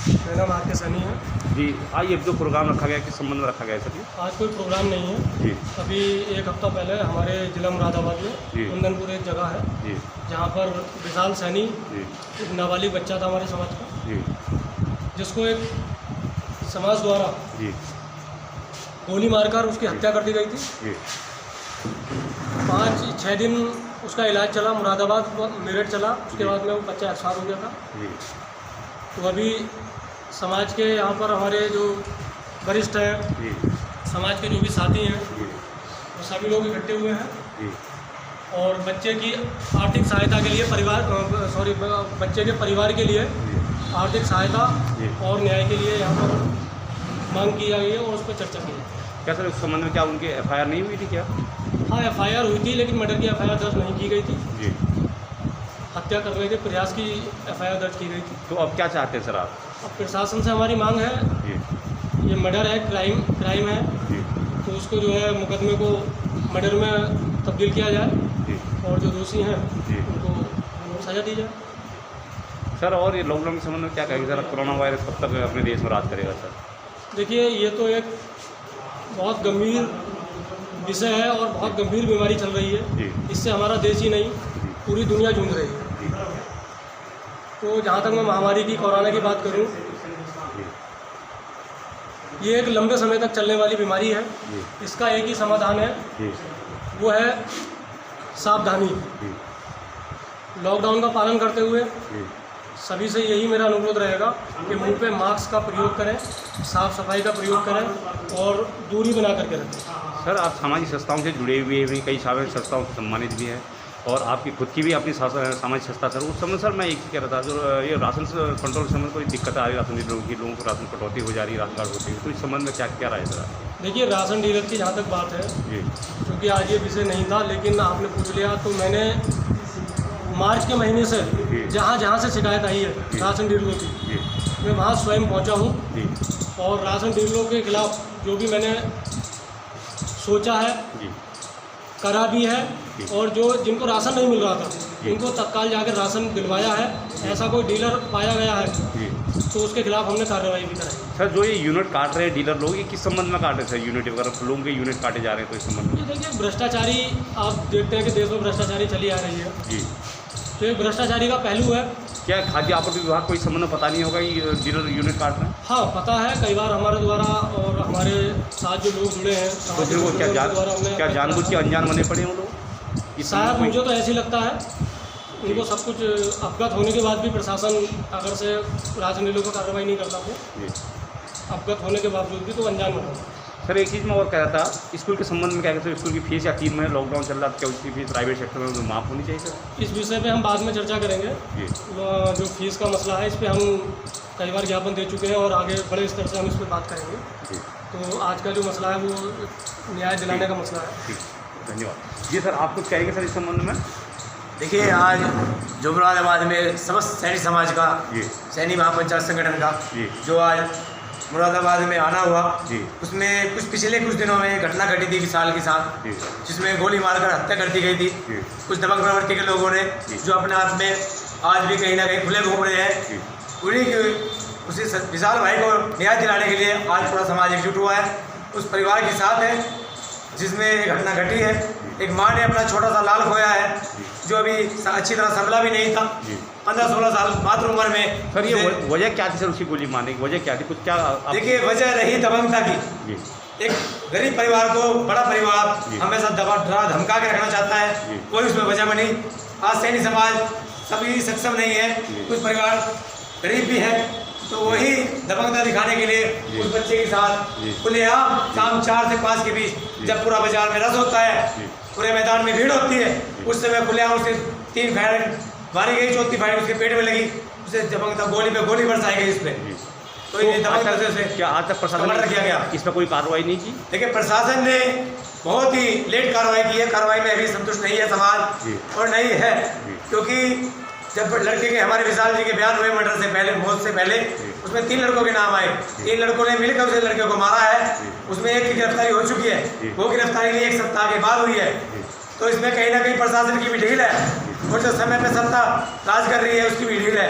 मेरा नाम आर के सनी है जी। आज ये जो प्रोग्राम रखा गया किस संबंध में रखा गया है सर? आज कोई प्रोग्राम नहीं है जी अभी एक हफ्ता पहले हमारे जिला मुरादाबाद में जी कुंदनपुर एक जगह है जी जहाँ पर विशाल सैनी जी एक नाबालिग बच्चा था हमारे समाज का जी जिसको एक समाज द्वारा जी गोली मारकर उसकी हत्या कर दी गई थी। जी 5-6 दिन उसका इलाज चला, मुरादाबाद मेरठ चला, उसके बाद में वो बच्चा एक्सपायर हो गया था। जी तो अभी समाज के यहाँ पर हमारे जो वरिष्ठ हैं, जी समाज के जो भी साथी हैं, जी वो सभी लोग इकट्ठे हुए हैं जी और बच्चे की आर्थिक सहायता के लिए बच्चे के परिवार के लिए आर्थिक सहायता जी। और न्याय के लिए यहाँ पर मांग की गई है और उस पर चर्चा की है। क्या सर उस संबंध में क्या उनकी एफआईआर नहीं हुई थी क्या? हाँ, एफआईआर हुई थी लेकिन मर्डर की एफआईआर दर्ज नहीं की गई थी। जी। हत्या करने के प्रयास की एफआईआर दर्ज की गई थी। तो अब क्या चाहते हैं सर आप? अब प्रशासन से हमारी मांग है, जी ये मर्डर है, क्राइम है, जी तो उसको जो है मुकदमे को मर्डर में तब्दील किया जाए जी और जो दोषी हैं जी। उनको सजा दी जाए। सर और ये लॉकडाउन के संबंध में क्या कहेंगे सर? कोरोना वायरस कब तक अपने देश में राज करेगा सर? देखिए, ये तो एक बहुत गंभीर विषय है और बहुत गंभीर बीमारी चल रही है। जी इससे हमारा देश ही नहीं पूरी दुनिया जूझ रही है। जी तो जहाँ तक मैं महामारी की, कोरोना की बात करूँ, जी ये एक लंबे समय तक चलने वाली बीमारी है। जी इसका एक ही समाधान है, जी वो है सावधानी। जी लॉकडाउन का पालन करते हुए जी सभी से यही मेरा अनुरोध रहेगा कि मुंह पे मास्क का प्रयोग करें, साफ सफाई का प्रयोग करें और दूरी बना करके रखें। सर आप सामाजिक संस्थाओं से जुड़े हुए भी, कई सामाजिक संस्थाओं से सम्मानित भी हैं और आपकी खुद की भी अपनी सामाजिक संस्था सर। उस समय सर मैं एक ही कह रहा था, जो ये राशन कंट्रोल के संबंध कोई दिक्कत आ रही है, राशन डीलरों लोगों को राशन कटौती हो जा रही है, राशन कार्ड होती है, तो इस संबंध में क्या क्या राय है सर? देखिए, राशन डीलर की जहाँ तक बात है, जी क्योंकि आज ये विषय नहीं था लेकिन आपने पूछ लिया, तो मैंने मार्च के महीने से जहाँ जहाँ से शिकायत आई है राशन डीलरों की, जी मैं वहाँ स्वयं पहुँचा हूँ जी और राशन डीलरों के खिलाफ जो भी मैंने सोचा है, जी करा भी है, और जो जिनको राशन नहीं मिल रहा था उनको तत्काल जाकर राशन दिलवाया है। ऐसा कोई डीलर पाया गया है जी। तो उसके खिलाफ हमने कार्रवाई भी कराई। सर जो ये यूनिट काट रहे हैं डीलर लोग, ये किस संबंध में काट रहे हैं सर? यूनिट वगैरह लोगों के यूनिट काटे जा रहे हैं, तो इस संबंध में? ये देखिए, भ्रष्टाचारी, आप देखते हैं कि देश में भ्रष्टाचारी चली आ रही है, जी। तो एक भ्रष्टाचारी का पहलू है। क्या खाद्य आपूर्ति विभाग को इस संबंध में पता नहीं होगा ये डीलर यूनिट काट रहे हैं? हाँ, पता है, कई बार हमारे द्वारा और हमारे साथ जो लोग जुड़े हैं तो फिर वो क्या जानबूझ के अनजान बने पड़े हैं वो लोग? शायद मुझे तो ऐसे ही लगता है। उनको सब कुछ अवगत होने के बाद भी प्रशासन अगर से राशन डीलरों पर कार्रवाई नहीं करता, तो जी। अवगत होने के बावजूद भी तो अनजान बना। सर एक चीज़ मैं और कह रहा था, स्कूल के संबंध में क्या कहते हैं? स्कूल की फीस या 3 महीने लॉकडाउन चल रहा था, क्या उसकी फीस प्राइवेट सेक्टर में माफ़ होनी चाहिए सर? इस विषय पे हम बाद में चर्चा करेंगे। जी जो फीस का मसला है, इस पे हम कई बार ज्ञापन दे चुके हैं और आगे बड़े स्तर से हम इस पर बात करेंगे। जी तो आज का जो मसला है वो न्याय दिलाने का मसला है। ठीक, धन्यवाद जी। सर आप कुछ कहेंगे सर इस संबंध में? देखिए, आज जो मुरादाबाद में समस्त सैनी समाज का, जी सैनी महापंचायत संगठन का जी जो आज मुरादाबाद में आना हुआ, जी उसमें पिछले कुछ दिनों में घटना घटी थी विशाल के साथ, जी जिसमें गोली मारकर हत्या कर दी गई थी। जी कुछ दबंग प्रवृत्ति के लोगों ने, जो अपने आप में आज भी कहीं ना कहीं खुले घूम रहे हैं, जी उन्हीं के उसी विशाल भाई को न्याय दिलाने के लिए आज पूरा समाज एकजुट हुआ है, उस परिवार के साथ है जिसमें ये घटना घटी है। एक माँ ने अपना छोटा सा लाल खोया है, जो अभी अच्छी तरह संभला भी नहीं था, 15-16 साल मात्र उम्र में। सर ये वजह क्या थी सर उसकी गोली मारने की? वजह क्या थी? कुछ क्या देखिए, वजह रही दबंगता की। जी एक गरीब परिवार को बड़ा परिवार हमेशा डरा धमका के रखना चाहता है, कोई उसमें वजह बनी। आज सैनी समाज सभी सक्षम नहीं है, कुछ परिवार गरीब भी है, तो वही दबंगता दिखाने के लिए उस बच्चे के साथ खुलेआम शाम 4 से 5 के बीच, जब पूरा बाजार में रश होता है, पूरे मैदान में भीड़ होती है, उस समय खुलेआम उसे 3 फायर मारी गई, चौथी फायर उसके पेट में लगी, उसे दबंगता गोली पे गोली बरसाई गई इस पर। तो ये दबंगता से क्या आज तक प्रशासन मर्डर किया गया। इस पर कोई कार्रवाई नहीं की? देखिए, प्रशासन ने बहुत ही लेट कार्रवाई की है, कार्रवाई में अभी संतुष्ट नहीं है समाज और नहीं है, क्योंकि जब लड़के के, हमारे विशाल जी के बयान हुए मर्डर से पहले, मौत से पहले, उसमें 3 लड़कों के नाम आए। 3 लड़कों ने मिलकर उस लड़के को मारा है, उसमें एक की गिरफ्तारी हो चुकी है, वो गिरफ्तारी भी 1 सप्ताह के बाद हुई है। तो इसमें कहीं ना कहीं प्रशासन की भी ढील है और जो समय पे सत्ता राज कर रही है उसकी भी ढील है।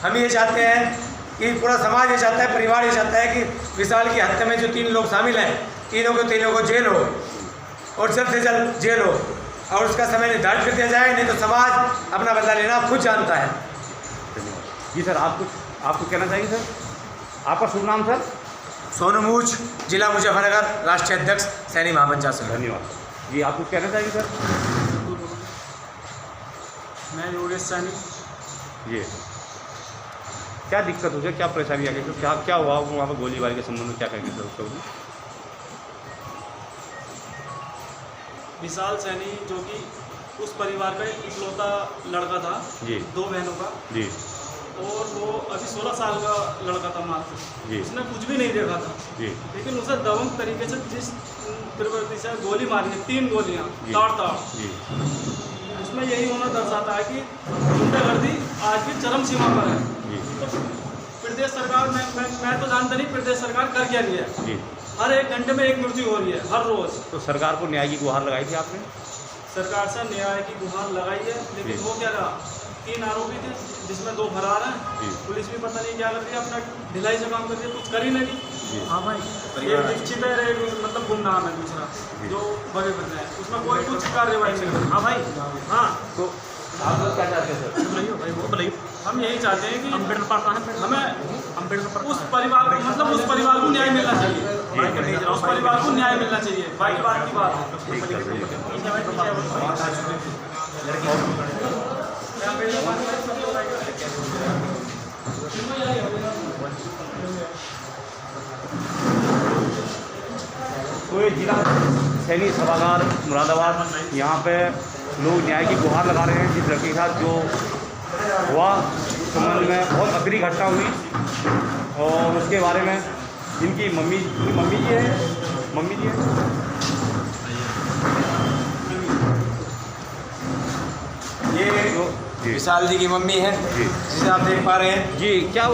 हम ये चाहते हैं कि पूरा समाज ये चाहता है, परिवार ये चाहता है कि विशाल की हत्या में जो 3 लोग शामिल हैं, तीनों को जेल हो और जल्द से जल्द जेल हो और उसका समय निर्धारित कर दिया जाए, नहीं तो समाज अपना बदला लेना खुद जानता है। धन्यवाद जी। सर आपको कहना चाहिए सर, आपका शुभ नाम सर? सोनू मूछ, जिला मुजफ्फरनगर, राष्ट्रीय अध्यक्ष सैनी महामंचा से। धन्यवाद जी। आपको कहना चाहिए सर? मैं योगेश सैनी। जी, क्या दिक्कत हो गई, क्या परेशानी आ गई, क्या हुआ वहाँ पर गोलीबारी के संबंध में क्या कहेंगे सर उसको? विशाल सैनी जो कि उस परिवार का इकलौता लड़का था जी, 2 बहनों का, जी, और वो अभी 16 साल का लड़का था मात्र जी, उसने कुछ भी नहीं देखा था जी, लेकिन उसे दबंग तरीके से जिस प्रवृत्ति से गोली मारी है, 3 गोलियां जी, ताड़ जी, उसमें यही होना दर्शाता है कि गुंडागर्दी आज की चरम सीमा पर है। जी, तो प्रदेश सरकार मैं तो जानता नहीं प्रदेश सरकार कर क्या रही है। जी। हर 1 घंटे में 1 मृत्यु हो रही है हर रोज। तो सरकार को न्याय की गुहार लगाई थी आपने? सरकार से न्याय की गुहार लगाई है, लेकिन जी। वो क्या रहा, 3 आरोपी थे जिसमें 2 फरार हैं। जी। पुलिस भी पता नहीं क्या कर रही है, अपना ढिलाई से काम कर रही है, कुछ कर ही नहीं। जी। हाँ भाई, एक दीक्षित है, एक मतलब गुमनाम है दूसरा जो भगे फिर रहे हैं, उसमें कोई कुछ कार्रवाई नहीं कर। हाँ भाई, हाँ। तो आप लोग क्या चाहते हैं सर? हम यही चाहते हैं कि हमें उस परिवार उस परिवार को न्याय मिलना चाहिए, उस परिवार को न्याय मिलना चाहिए। बाकी बात की बात तो ये जिला सैनी सभागार मुरादाबाद, यहाँ पे लोग न्याय की गुहार लगा रहे हैं। जिस लड़के के साथ जो हुआ उस संबंध में बहुत अप्रिय घटना हुई और उसके बारे में इनकी मम्मी जी है ये जो विशाल जी की मम्मी है, जी, जिसे आप देख पा रहे हैं। जी। क्या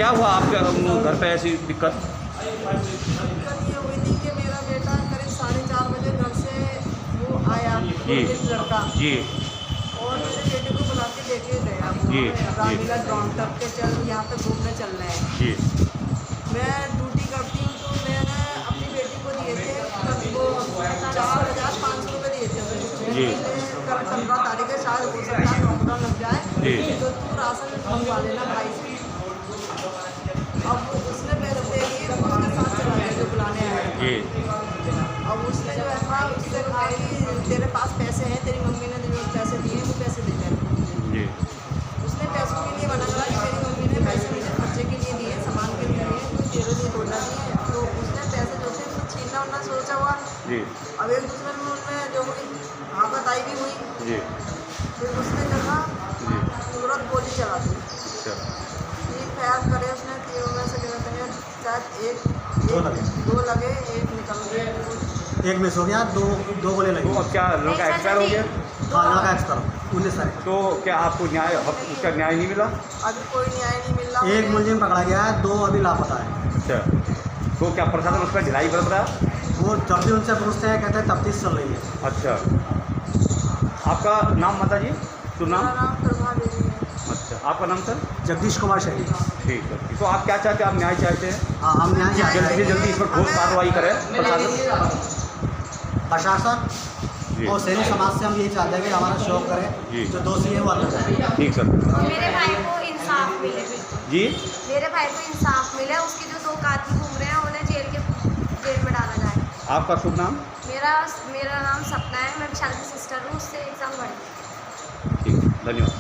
हुआ आपके घर पे ऐसी दिक्कत? दिक्कत ये हुई थी कि मेरा बेटा करीब 4:30 बजे घर से वो आया, लड़का, जी, और मेरे बेटे को बुला के लेके गया। जी, रामलीला ग्राउंड तक के चल, यहाँ पे घूमने चल रहे हैं। जी, मैं ड्यूटी करती हूँ, तो मैंने अपनी बेटी को दिए थे वो 4,500 रुपये दिए थे। जी। कल 15 तारीख है, शायद हो सकता है लॉकडाउन लग जाए, जी। तो तू राशन मंगवा लेना भाई से। अब उसने पैसे दे दिए, तो उसके साथ चला गया जो बुलाने आया। जी, अब उसने जो है उससे कहा कि तेरे पास पैसे हैं, तेरी मम्मी ने जो पैसे दिए वो पैसे दे दे। जी, उसने पैसों के लिए मना करा कि मेरी मम्मी ने पैसे मुझे खर्चे के लिए दिए, सामान के लिए दिए, कोई तेरे लिए थोड़ा नहीं है। तो उसने पैसे जो थे उसने छीनना उनना सोचा हुआ। जी, अब एक दूसरे में उनमें जो हुई हाथापाई भी हुई, जी, फिर उसने जगह जी। तुरंत गोली चला दी। अच्छा, 3 फायर करे उसने, 3 में से क्या कहते हैं, शायद 2 लगे, 1 निकल गया, 1 मिस हो गया, दो गोले लगे। तो अब क्या लड़का एक्सपायर हो गया? हाँ, लड़का एक्सपायर 19 तारीख। तो क्या आपको उसका न्याय नहीं मिला? अभी कोई न्याय नहीं मिल रहा। 1 मुलजिम पकड़ा गया है, 2 अभी लापता है। अच्छा, तो क्या प्रशासन उस पर ढिलाई बरत रहा है? वो जब भी उनसे पूछते हैं कहते हैं तफ्तीश चल रही है। अच्छा, आपका नाम माता जी? शुभ मेरा नाम? नाम प्रभा देवी है। अच्छा, आपका नाम सर? जगदीश कुमार शैली। ठीक है। तो आप क्या चाहते हैं? आप न्याय चाहते हैं? हाँ, हम न्याय चाहते जल्दी से हैं। जल्दी इस पर ठोस कार्रवाई करें प्रशासन जी, और सैनिक समाज से हम यही चाहते हैं कि हमारा शौक जी। करें, जो दोषी है वो अंदर जाए। ठीक सर। मेरे भाई को इंसाफ मिले। जी, मेरे भाई को इंसाफ मिले, उसके जो 2 कातिल घूम रहे हैं उन्हें जेल में डाला जाए। आपका शुभ नाम? मेरा नाम सपना है, मैं विशाल की सिस्टर हूँ, उससे एग्जाम बढ़ी। ठीक, धन्यवाद।